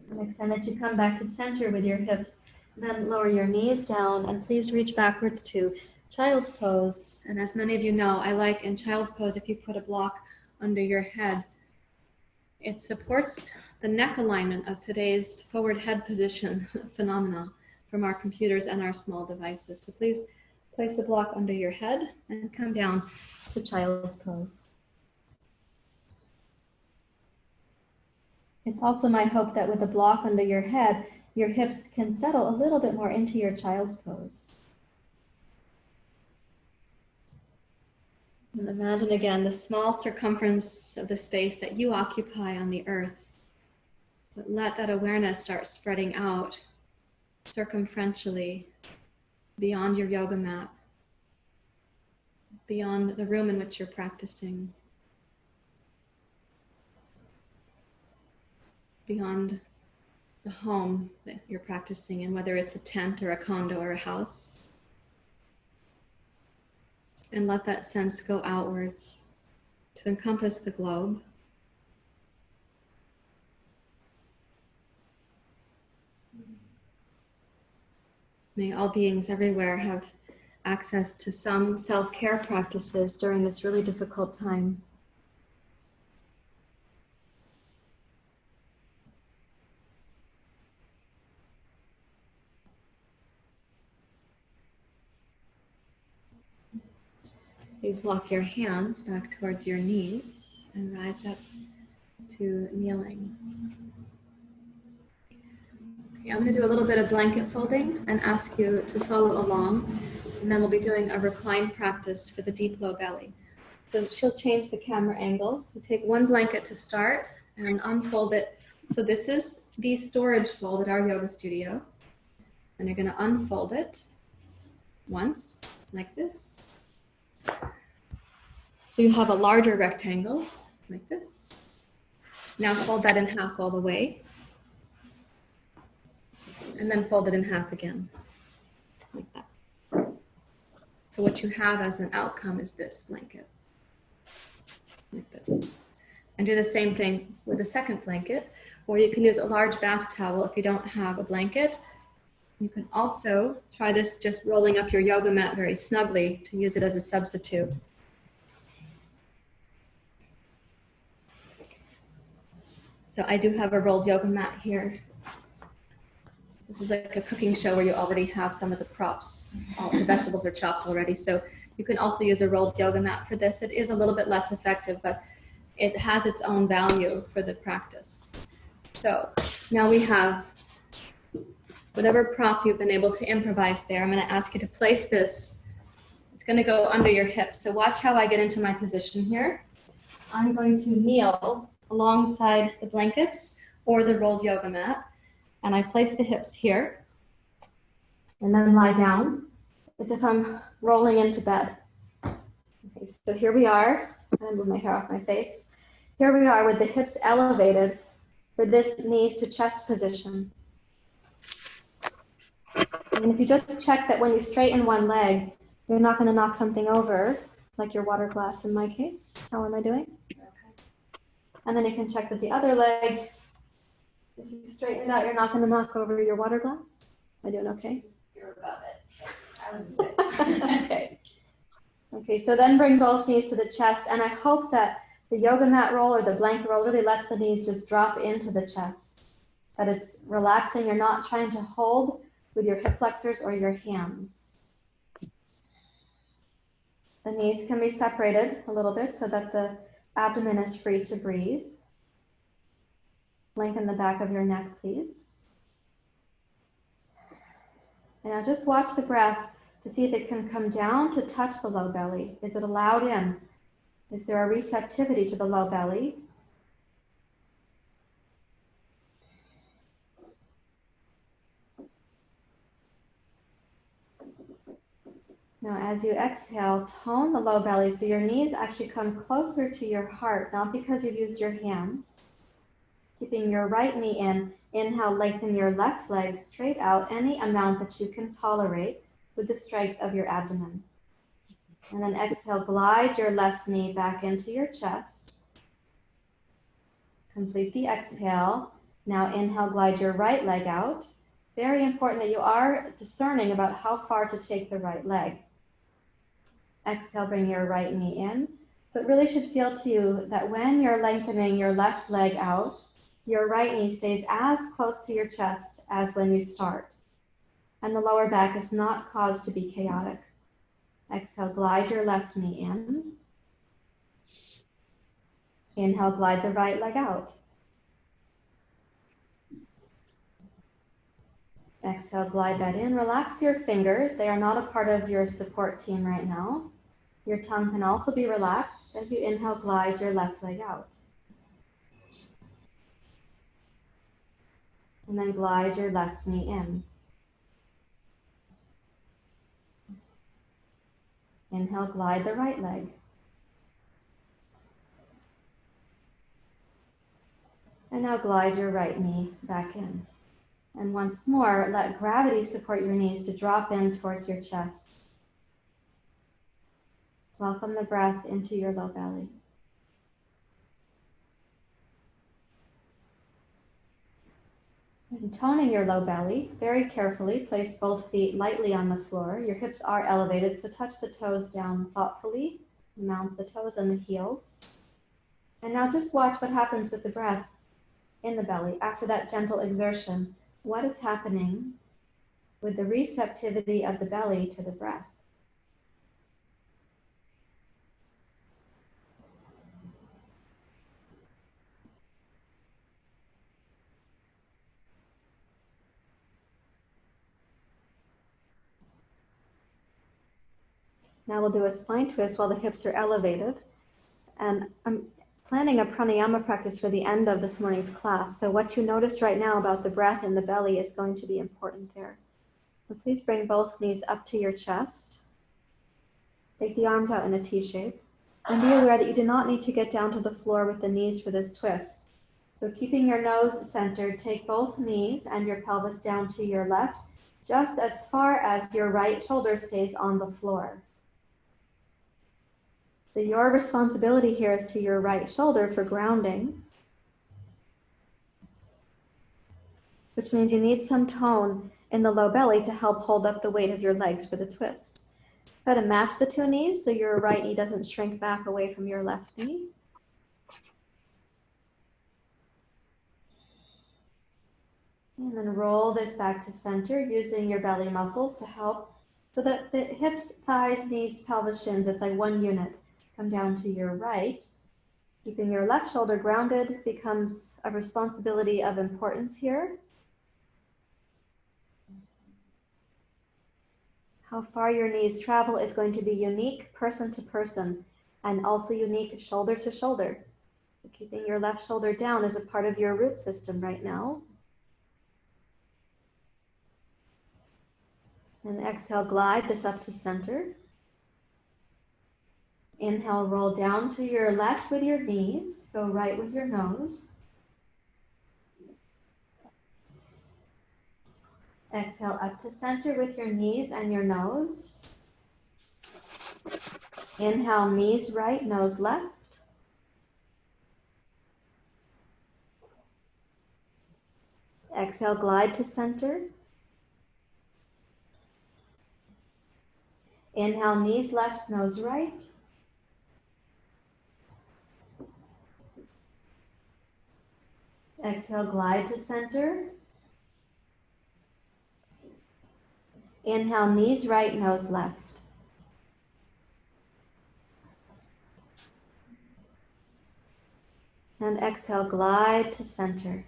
Next time that you come back to center with your hips, then lower your knees down and please reach backwards to child's pose. And as many of you know, I like in child's pose if you put a block under your head. It supports the neck alignment of today's forward head position phenomena from our computers and our small devices. So please place a block under your head and come down to child's pose. It's also my hope that with a block under your head, your hips can settle a little bit more into your child's pose. And imagine again the small circumference of the space that you occupy on the earth. But let that awareness start spreading out circumferentially beyond your yoga mat, beyond the room in which you're practicing, beyond the home that you're practicing in, whether it's a tent or a condo or a house. And let that sense go outwards to encompass the globe. May all beings everywhere have access to some self-care practices during this really difficult time. Please walk your hands back towards your knees and rise up to kneeling. Okay, I'm going to do a little bit of blanket folding and ask you to follow along, and then we'll be doing a recline practice for the deep low belly. So she'll change the camera angle. You take one blanket to start and unfold it. So this is the storage fold at our yoga studio. And you're going to unfold it once, like this. So you have a larger rectangle, like this. Now fold that in half all the way. And then fold it in half again, like that. So what you have as an outcome is this blanket, like this. And do the same thing with a second blanket, or you can use a large bath towel if you don't have a blanket. You can also try this just rolling up your yoga mat very snugly to use it as a substitute. So I do have a rolled yoga mat here. This is like a cooking show where you already have some of the props. All the vegetables are chopped already. So you can also use a rolled yoga mat for this. It is a little bit less effective, but it has its own value for the practice. So now we have whatever prop you've been able to improvise there. I'm going to ask you to place this. It's going to go under your hips. So watch how I get into my position here. I'm going to kneel alongside the blankets or the rolled yoga mat. And I place the hips here and then lie down as if I'm rolling into bed. Okay, so here we are. I'm going to move my hair off my face. Here we are with the hips elevated for this knees to chest position. And if you just check that when you straighten one leg, you're not going to knock something over, like your water glass in my case. How am I doing? Okay. And then you can check that the other leg, if you straighten it out, you're not going to knock over your water glass. Am I doing okay? You're above it. Okay. Okay, so then bring both knees to the chest, and I hope that the yoga mat roll or the blanket roll really lets the knees just drop into the chest, that it's relaxing. You're not trying to hold with your hip flexors or your hands. The knees can be separated a little bit so that the abdomen is free to breathe. Lengthen the back of your neck, please. And now just watch the breath to see if it can come down to touch the low belly. Is it allowed in? Is there a receptivity to the low belly? Now, as you exhale, tone the low belly so your knees actually come closer to your heart, not because you've used your hands. Keeping your right knee in, inhale, lengthen your left leg straight out, any amount that you can tolerate with the strength of your abdomen. And then exhale, glide your left knee back into your chest. Complete the exhale. Now inhale, glide your right leg out. Very important that you are discerning about how far to take the right leg. Exhale, bring your right knee in. So it really should feel to you that when you're lengthening your left leg out, your right knee stays as close to your chest as when you start. And the lower back is not caused to be chaotic. Exhale, glide your left knee in. Inhale, glide the right leg out. Exhale, glide that in. Relax your fingers. They are not a part of your support team right now. Your tongue can also be relaxed as you inhale, glide your left leg out. And then glide your left knee in. Inhale, glide the right leg. And now glide your right knee back in. And once more, let gravity support your knees to drop in towards your chest. Welcome the breath into your low belly. And toning your low belly, very carefully, place both feet lightly on the floor. Your hips are elevated, so touch the toes down thoughtfully. Mounds the toes and the heels. And now just watch what happens with the breath in the belly after that gentle exertion. What is happening with the receptivity of the belly to the breath? Now we'll do a spine twist while the hips are elevated. And I'm planning a pranayama practice for the end of this morning's class. So what you notice right now about the breath in the belly is going to be important there. So please bring both knees up to your chest. Take the arms out in a T shape. And be aware that you do not need to get down to the floor with the knees for this twist. So keeping your nose centered, take both knees and your pelvis down to your left, just as far as your right shoulder stays on the floor. So your responsibility here is to your right shoulder for grounding, which means you need some tone in the low belly to help hold up the weight of your legs for the twist. Try to match the two knees so your right knee doesn't shrink back away from your left knee. And then roll this back to center using your belly muscles to help so that the hips, thighs, knees, pelvis, shins, it's like one unit. Come down to your right. Keeping your left shoulder grounded becomes a responsibility of importance here. How far your knees travel is going to be unique person to person and also unique shoulder to shoulder. Keeping your left shoulder down is a part of your root system right now. And exhale, glide this up to center. Inhale, roll down to your left with your knees. Go right with your nose. Exhale, up to center with your knees and your nose. Inhale, knees right, nose left. Exhale, glide to center. Inhale, knees left, nose right. Exhale, glide to center. Inhale, knees right, nose left. And exhale, glide to center.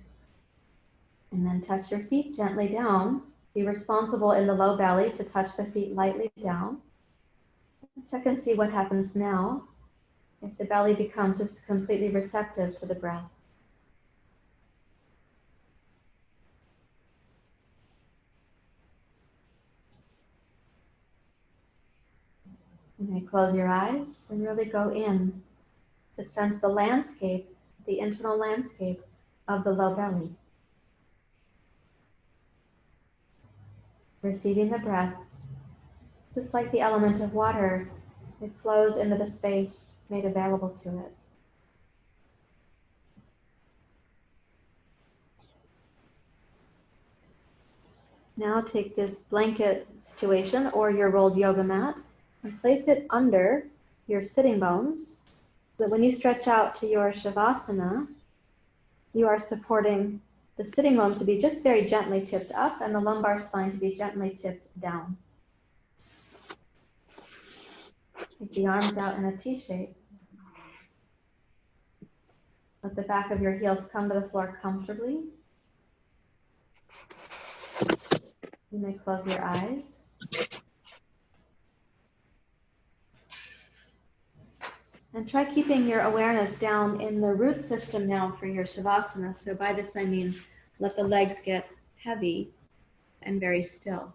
And then touch your feet gently down. Be responsible in the low belly to touch the feet lightly down. Check and see what happens now if the belly becomes just completely receptive to the breath. close your eyes and really go in to sense the landscape, the internal landscape of the low belly. Receiving the breath, just like the element of water, it flows into the space made available to it. Now take this blanket situation or your rolled yoga mat and place it under your sitting bones so that when you stretch out to your Shavasana, you are supporting the sitting bones to be just very gently tipped up and the lumbar spine to be gently tipped down. Take the arms out in a T shape. Let the back of your heels come to the floor comfortably. You may close your eyes. And try keeping your awareness down in the root system now for your Shavasana. So by this I mean let the legs get heavy and very still.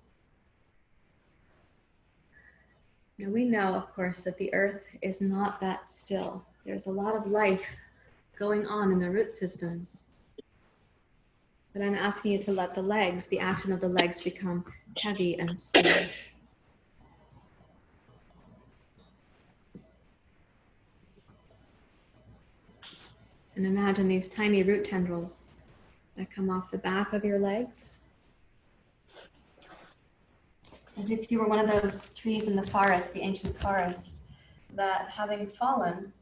Now we know, of course, that the earth is not that still. There's a lot of life going on in the root systems. But I'm asking you to let the legs, the action of the legs, become heavy and still. And imagine these tiny root tendrils that come off the back of your legs. As if you were one of those trees in the forest, the ancient forest, that having fallen,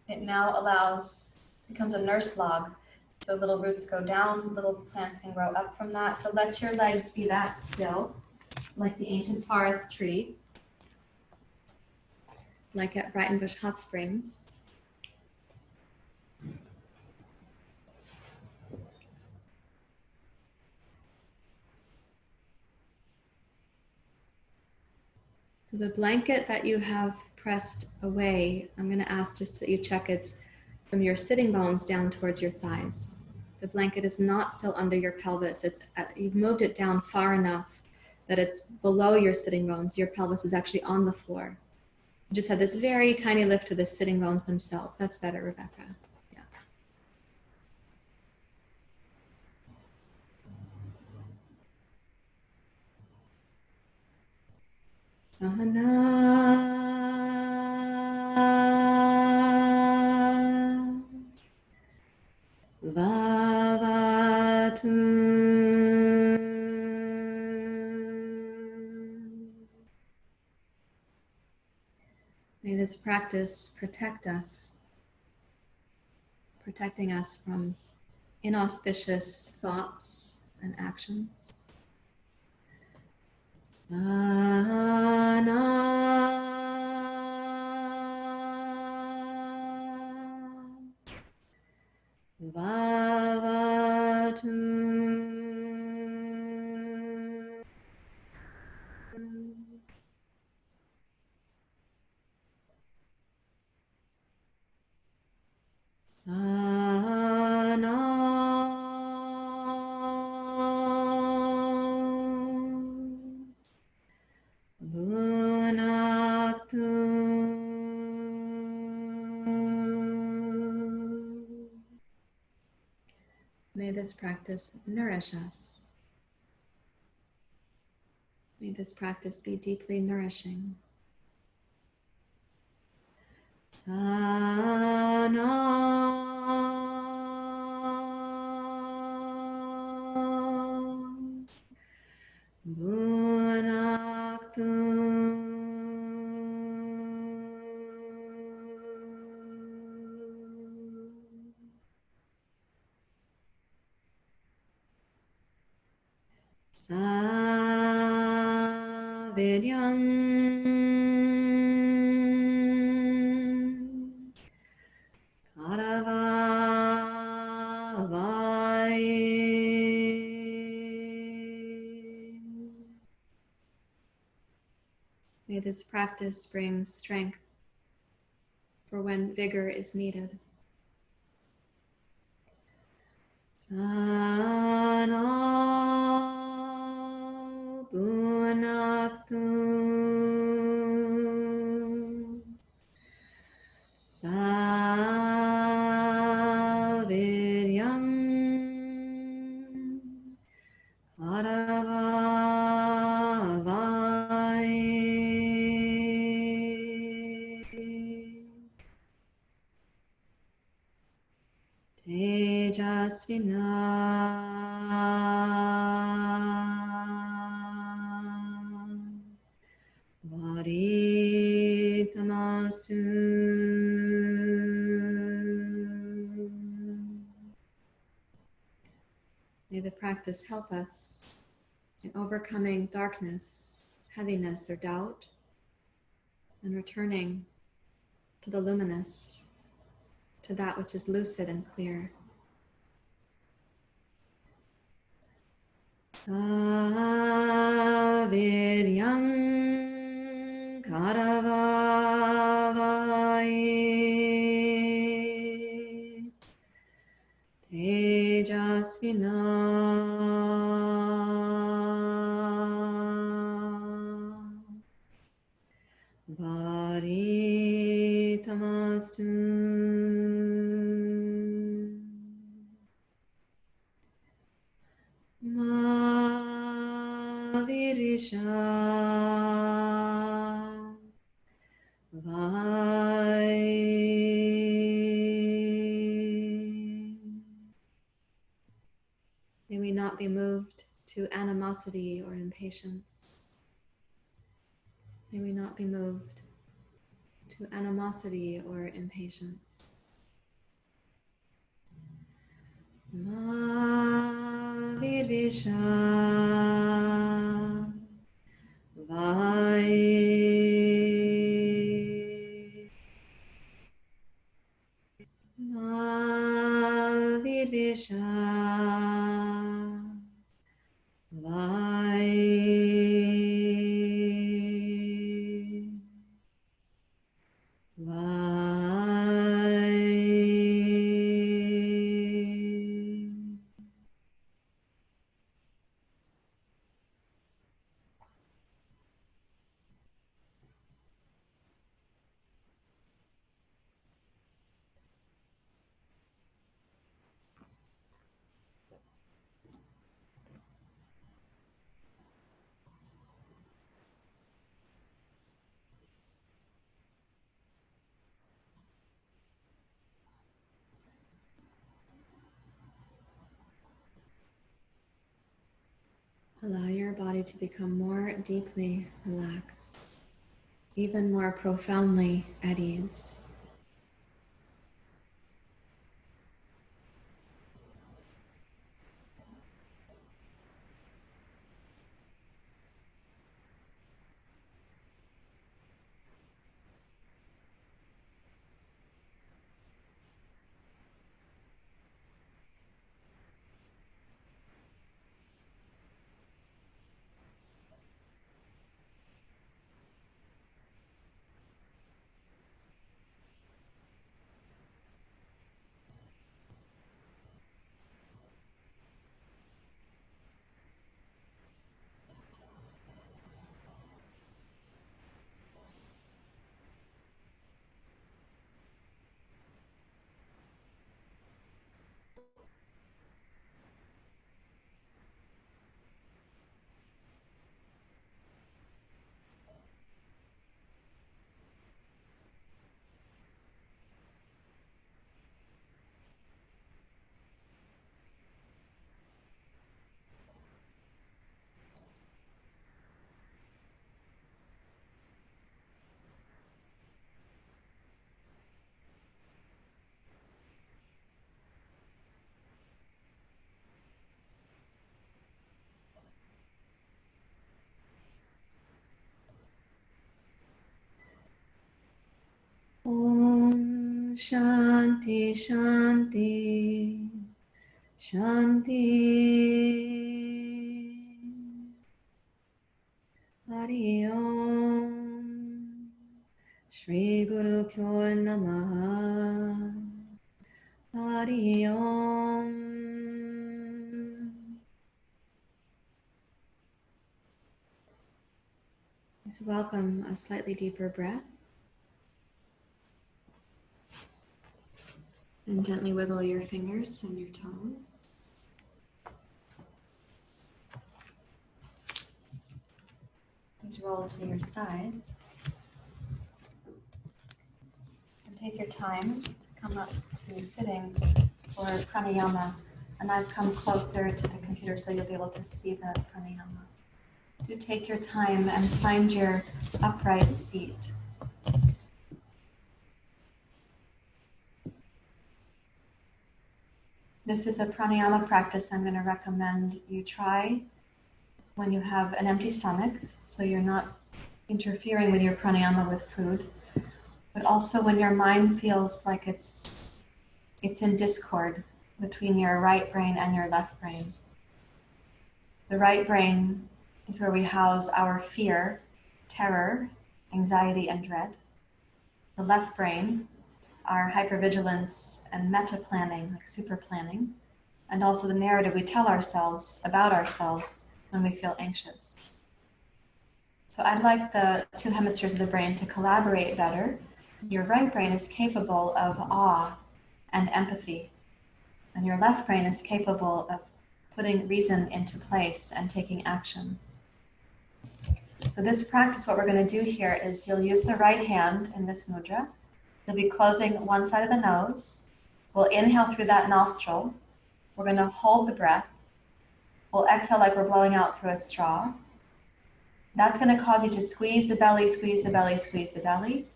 it now becomes a nurse log. So little roots go down, little plants can grow up from that. So let your legs be that still, like the ancient forest tree, like at Breitenbush Hot Springs. So the blanket that you have pressed away, I'm going to ask just that you check it's from your sitting bones down towards your thighs. The blanket is not still under your pelvis. You've moved it down far enough that it's below your sitting bones. Your pelvis is actually on the floor. You just had this very tiny lift to the sitting bones themselves. That's better, Rebecca. Yeah. Sahana. Vavatu. May this practice protect us, protecting us from inauspicious thoughts and actions. Sana. Vavatu. Sana. Bunaktu. May this practice nourish us. May this practice be deeply nourishing. Sana. Bunaktu. Savidyam. May this practice bring strength for when vigor is needed. Sana bunaktu. Saviryam Karavavai Tejasvina Wadi Tamasu. May the practice help us in overcoming darkness, heaviness, or doubt, and returning to the luminous, to that which is lucid and clear. Saviryam Karavavai Tejasvina Wadi Tamasu. Mavirisha Vai. May we not be moved to animosity or impatience. May we not be moved to animosity or impatience. Mavirisha Vai. Mavirisha Vai. Allow your body to become more deeply relaxed, even more profoundly at ease. Om Shanti Shanti Shanti. Hari Om. Shri Guru Pyo Namaha. Hari Om. Please welcome a slightly deeper breath. And gently wiggle your fingers and your toes. Please roll to your side. And take your time to come up to sitting for pranayama. And I've come closer to the computer so you'll be able to see the pranayama. Do take your time and find your upright seat. This is a pranayama practice I'm going to recommend you try when you have an empty stomach, so you're not interfering with your pranayama with food, but also when your mind feels like it's in discord between your right brain and your left brain. The right brain is where we house our fear, terror, anxiety, and dread. The left brain, our hypervigilance and meta planning, like super planning, and also the narrative we tell ourselves about ourselves when we feel anxious. So I'd like the two hemispheres of the brain to collaborate better. Your right brain is capable of awe and empathy, and your left brain is capable of putting reason into place and taking action. So this practice, what we're going to do here is you'll use the right hand in this mudra. You'll be closing one side of the nose. We'll inhale through that nostril. We're going to hold the breath. We'll exhale like we're blowing out through a straw. That's going to cause you to squeeze the belly, squeeze the belly, squeeze the belly.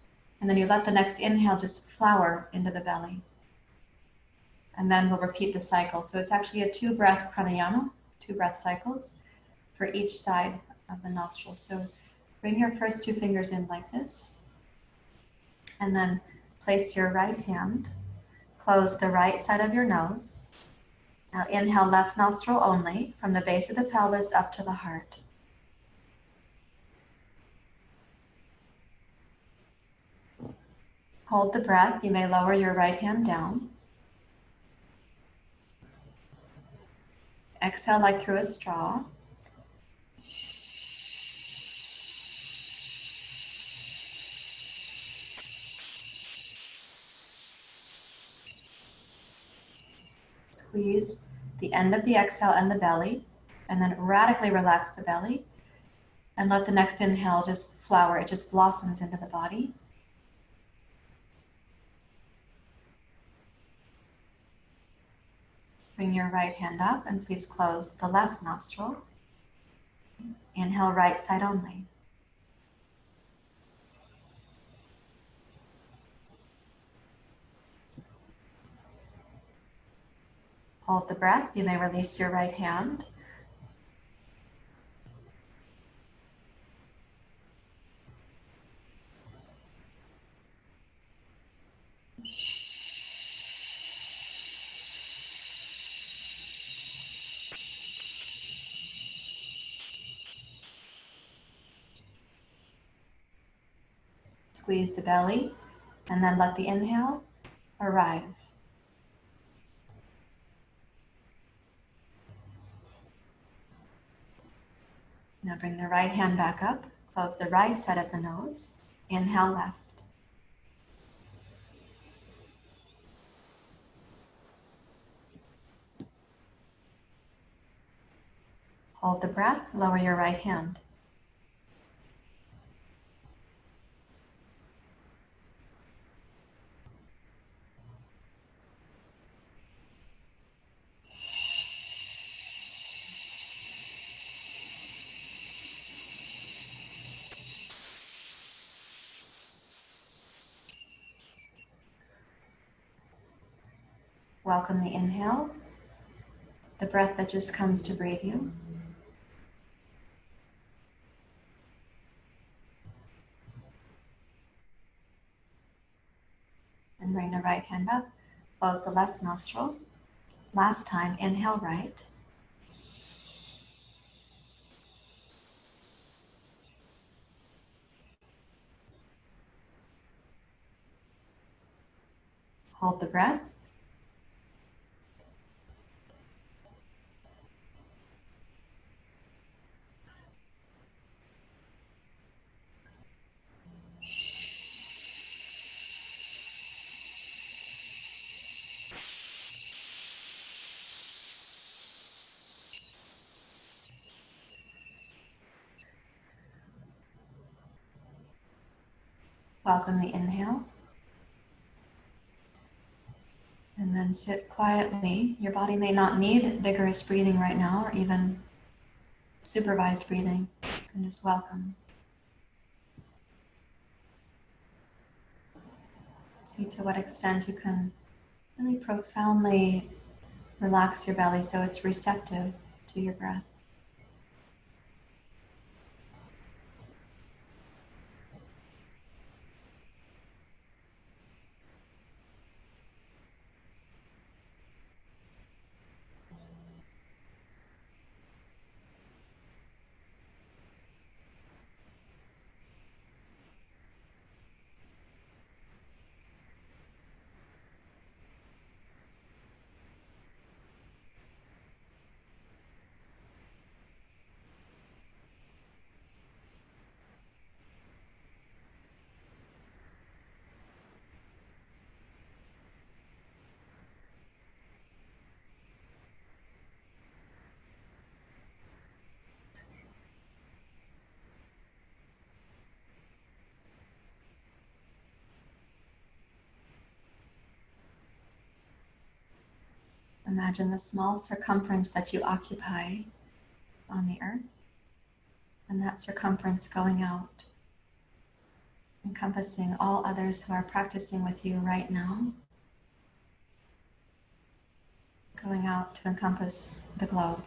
And then you let the next inhale just flower into the belly. And then we'll repeat the cycle. So it's actually a 2-breath pranayama, 2 breath cycles for each side of the nostril. So bring your first 2 fingers in like this. And then place your right hand. Close the right side of your nose. Now inhale left nostril only from the base of the pelvis up to the heart. Hold the breath. You may lower your right hand down. Exhale like through a straw. Squeeze the end of the exhale and the belly, and then radically relax the belly, and let the next inhale just flower. It just blossoms into the body. Bring your right hand up and please close the left nostril. Inhale right side only. Hold the breath. You may release your right hand. Squeeze the belly, and then let the inhale arrive. Now bring the right hand back up, close the right side of the nose, inhale left. Hold the breath, lower your right hand. Welcome the inhale, the breath that just comes to breathe you. And bring the right hand up, close the left nostril. Last time, inhale right. Hold the breath. Welcome the inhale. And then sit quietly. Your body may not need vigorous breathing right now, or even supervised breathing. You can just welcome. See to what extent you can really profoundly relax your belly so it's receptive to your breath. Imagine the small circumference that you occupy on the earth, and that circumference going out, encompassing all others who are practicing with you right now, going out to encompass the globe.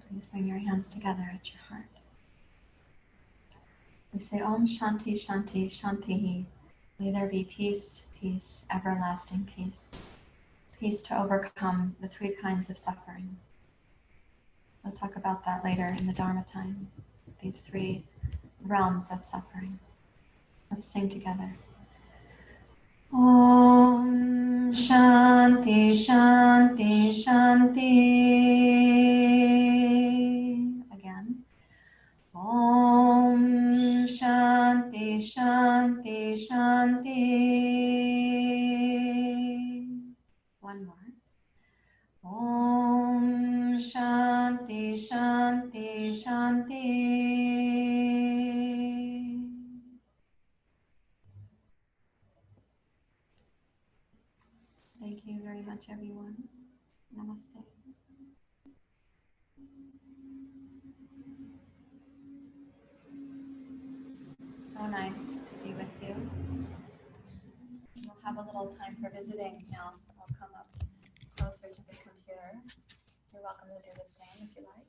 Please bring your hands together at your heart. We say Om Shanti Shanti Shanti. May there be peace, peace, everlasting peace. Peace to overcome the three kinds of suffering. We'll talk about that later in the Dharma time. These three realms of suffering. Let's sing together. Om Shanti Shanti Shanti. Again. Om Shanti Shanti Shanti. One more. Om Shanti Shanti Shanti. Thank you very much, everyone. Namaste. So nice to be with you. We'll have a little time for visiting now, so I'll come up closer to the computer. You're welcome to do the same if you like.